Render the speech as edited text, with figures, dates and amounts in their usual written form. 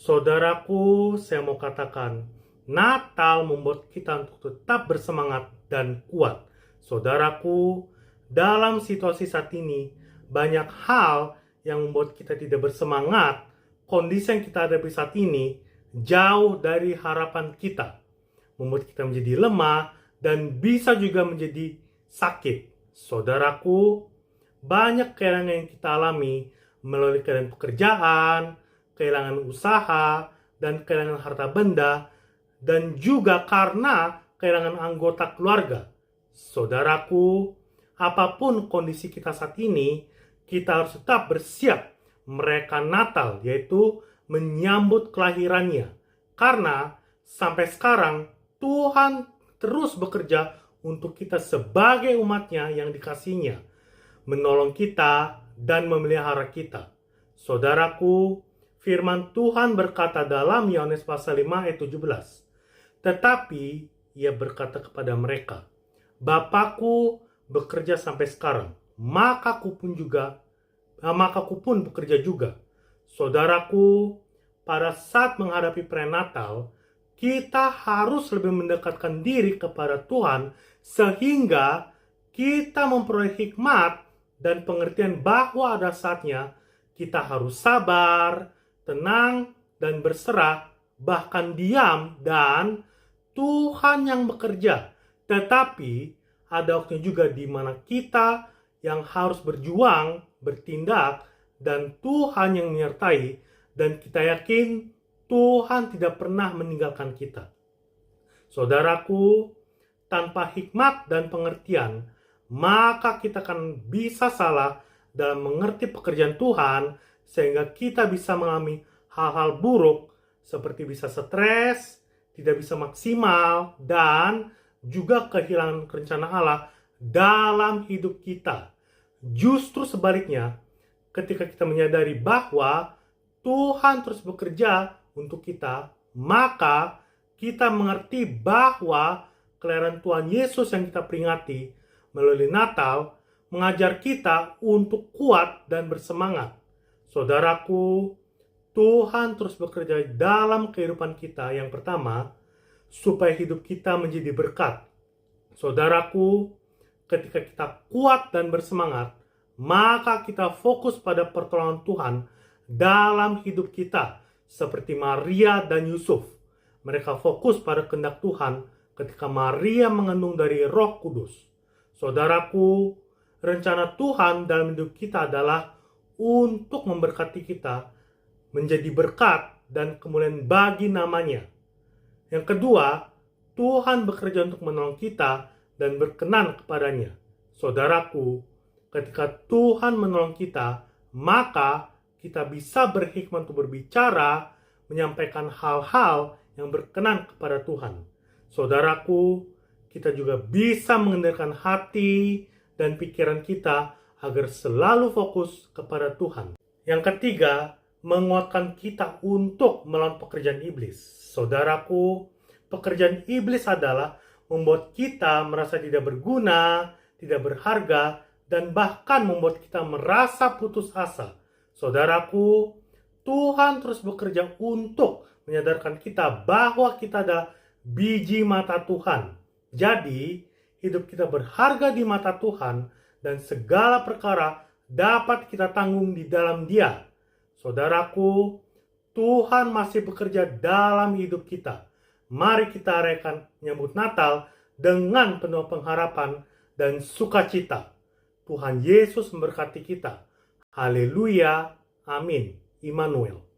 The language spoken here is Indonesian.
Saudaraku, saya mau katakan, Natal membuat kita untuk tetap bersemangat dan kuat. Saudaraku, dalam situasi saat ini, banyak hal yang membuat kita tidak bersemangat. Kondisi yang kita hadapi saat ini jauh dari harapan kita, membuat kita menjadi lemah dan bisa juga menjadi sakit. Saudaraku, banyak kehilangan yang kita alami melalui keadaan pekerjaan, kehilangan usaha, dan kehilangan harta benda, dan juga karena kehilangan anggota keluarga. Saudaraku, apapun kondisi kita saat ini, kita harus tetap bersiap merayakan Natal, yaitu menyambut kelahirannya. Karena sampai sekarang Tuhan terus bekerja untuk kita sebagai umatnya yang dikasihinya, menolong kita dan memelihara kita. Saudaraku, firman Tuhan berkata dalam Yohanes pasal 5 ayat 17. Tetapi ia berkata kepada mereka, Bapakku bekerja sampai sekarang, maka aku pun bekerja juga. Saudaraku, pada saat menghadapi prenatal, kita harus lebih mendekatkan diri kepada Tuhan sehingga kita memperoleh hikmat dan pengertian bahwa ada saatnya kita harus sabar, tenang, dan berserah, bahkan diam, dan Tuhan yang bekerja. Tetapi ada waktunya juga di mana kita yang harus berjuang, bertindak, dan Tuhan yang menyertai, dan kita yakin Tuhan tidak pernah meninggalkan kita. Saudaraku, tanpa hikmat dan pengertian, maka kita akan bisa salah dalam mengerti pekerjaan Tuhan, sehingga kita bisa mengalami hal-hal buruk seperti bisa stres, tidak bisa maksimal, dan juga kehilangan rencana Allah dalam hidup kita. Justru sebaliknya, ketika kita menyadari bahwa Tuhan terus bekerja untuk kita, maka kita mengerti bahwa kelahiran Tuhan Yesus yang kita peringati melalui Natal mengajar kita untuk kuat dan bersemangat. Saudaraku, Tuhan terus bekerja dalam kehidupan kita. Yang pertama, supaya hidup kita menjadi berkat. Saudaraku, ketika kita kuat dan bersemangat, maka kita fokus pada pertolongan Tuhan dalam hidup kita. Seperti Maria dan Yusuf. Mereka fokus pada kehendak Tuhan ketika Maria mengandung dari Roh Kudus. Saudaraku, rencana Tuhan dalam hidup kita adalah untuk memberkati kita, menjadi berkat dan kemuliaan bagi namanya. Yang kedua, Tuhan bekerja untuk menolong kita dan berkenan kepadanya. Saudaraku, ketika Tuhan menolong kita, maka kita bisa berhikmat untuk berbicara, menyampaikan hal-hal yang berkenan kepada Tuhan. Saudaraku, kita juga bisa mengendalikan hati dan pikiran kita agar selalu fokus kepada Tuhan. Yang ketiga, menguatkan kita untuk melawan pekerjaan iblis. Saudaraku, pekerjaan iblis adalah membuat kita merasa tidak berguna, tidak berharga, dan bahkan membuat kita merasa putus asa. Saudaraku, Tuhan terus bekerja untuk menyadarkan kita bahwa kita adalah biji mata Tuhan. Jadi, hidup kita berharga di mata Tuhan dan segala perkara dapat kita tanggung di dalam Dia. Saudaraku, Tuhan masih bekerja dalam hidup kita. Mari kita rayakan menyambut Natal dengan penuh pengharapan dan sukacita. Tuhan Yesus memberkati kita. Haleluya. Amin. Immanuel.